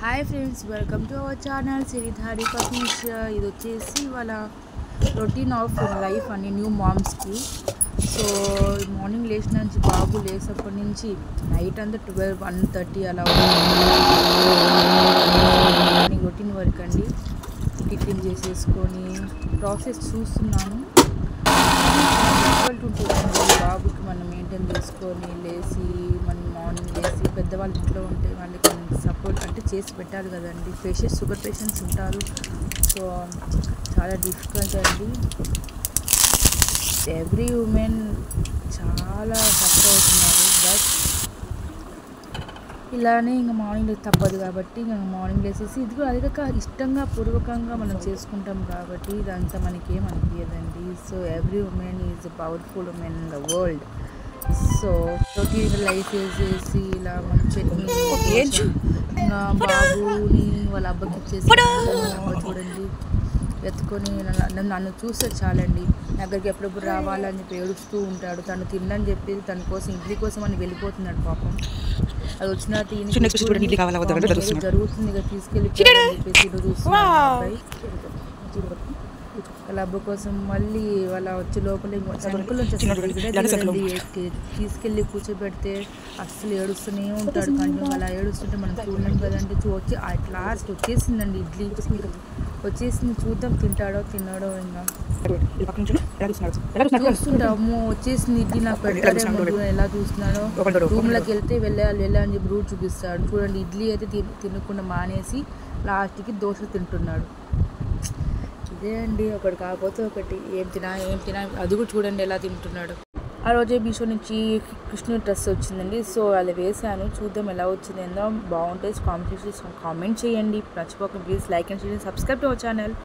Hi friends, welcome to our channel సిరిధారి కఫీష్. ఇది వచ్చేసి వాళ్ళ రొటీన్ ఆఫ్ లైఫ్ అని న్యూ మామ్స్కి. సో మార్నింగ్ లేచిన నుంచి బాబు లేసప్పటి నుంచి నైట్ అంతా 1:30 అలా మార్నింగ్ రొటీన్ వర్క్ అండి. టిఫిన్ చేసేసుకొని ప్రాసెస్ చూస్తున్నాను. డిఫికల్ట్ ఉంటుందండి బాబుకి మనం మెయింటైన్ చేసుకొని లేచి మనం మార్నింగ్ లేచి పెద్దవాళ్ళ ఇంట్లో ఉంటే వాళ్ళకి మనం సపోర్ట్ అంటే చేసి పెట్టాలి కదండి. షుగర్ పేషెంట్స్ ఉంటారు. సో చాలా డిఫికల్ట్ అండి. ఎవ్రీ ఉమెన్ చాలా సఫర్ అవుతున్నారు. బట్ ఇలానే ఇంకా మార్నింగ్ తప్పదు కాబట్టి ఇంకా మార్నింగ్ లేసేసి ఇది కూడా అధిక ఇష్టంగా పూర్వకంగా మనం చేసుకుంటాం కాబట్టి ఇదంతా మనకేం అనిపించదండి. So every women is a powerful women in the world. So routine life వేసేసి ఇలా మంచి ఇంకా బాబుని వాళ్ళ అబ్బకి ఇచ్చేసి చూడండి ఎత్తుకొని నన్ను చూస్తే చాలండి. దగ్గరికి ఎప్పుడప్పుడు రావాలని చెప్పి ఏడుస్తూ ఉంటాడు. తను తిందని చెప్పి తన కోసం ఇడ్లీ కోసం అని వెళ్ళిపోతున్నాడు పాపం. అది వచ్చిన జరుగుతుంది ఇక తీసుకెళ్ళి చెప్పేసి చూస్తున్నాడు. వాళ్ళ అబ్బ కోసం మళ్ళీ వాళ్ళ వచ్చే లోపల సంకులు వచ్చేసి తీసుకెళ్ళి కూర్చోబెడితే అస్సలు ఏడుస్తూనే ఉంటాడు. కంటిన్యూ అలా ఏడుస్తుంటే మనం చూడలేం కదండి. వచ్చి అట్ లాస్ట్ వచ్చేసిందండి ఇడ్లీ వచ్చేసింది. చూద్దాం తింటాడో తిన్నాడో. ఇంకా చూస్తుంటా అమ్మో వచ్చేసింది ఇడ్లీ నాకు పెట్టాడేమో ఎలా చూస్తున్నాడో. రూమ్లోకి వెళ్తే వెళ్ళాలి అని చెప్పి రూట్ చూపిస్తాడు. చూడండి ఇడ్లీ అయితే తినకుండా మానేసి లాస్ట్కి దోశ తింటున్నాడు. ఇదే అండి, ఒకటి కాకపోతే ఒకటి ఏం తినా అది కూడా చూడండి ఎలా తింటున్నాడు. ఆ రోజే మీషో నుంచి కృష్ణుడి డ్రెస్ వచ్చిందండి. సో అది వేసాను, చూద్దాం ఎలా వచ్చిందో. బాగుంటే కామెంట్ చేయండి. మర్చిపోకండి please like and share, subscribe to our channel.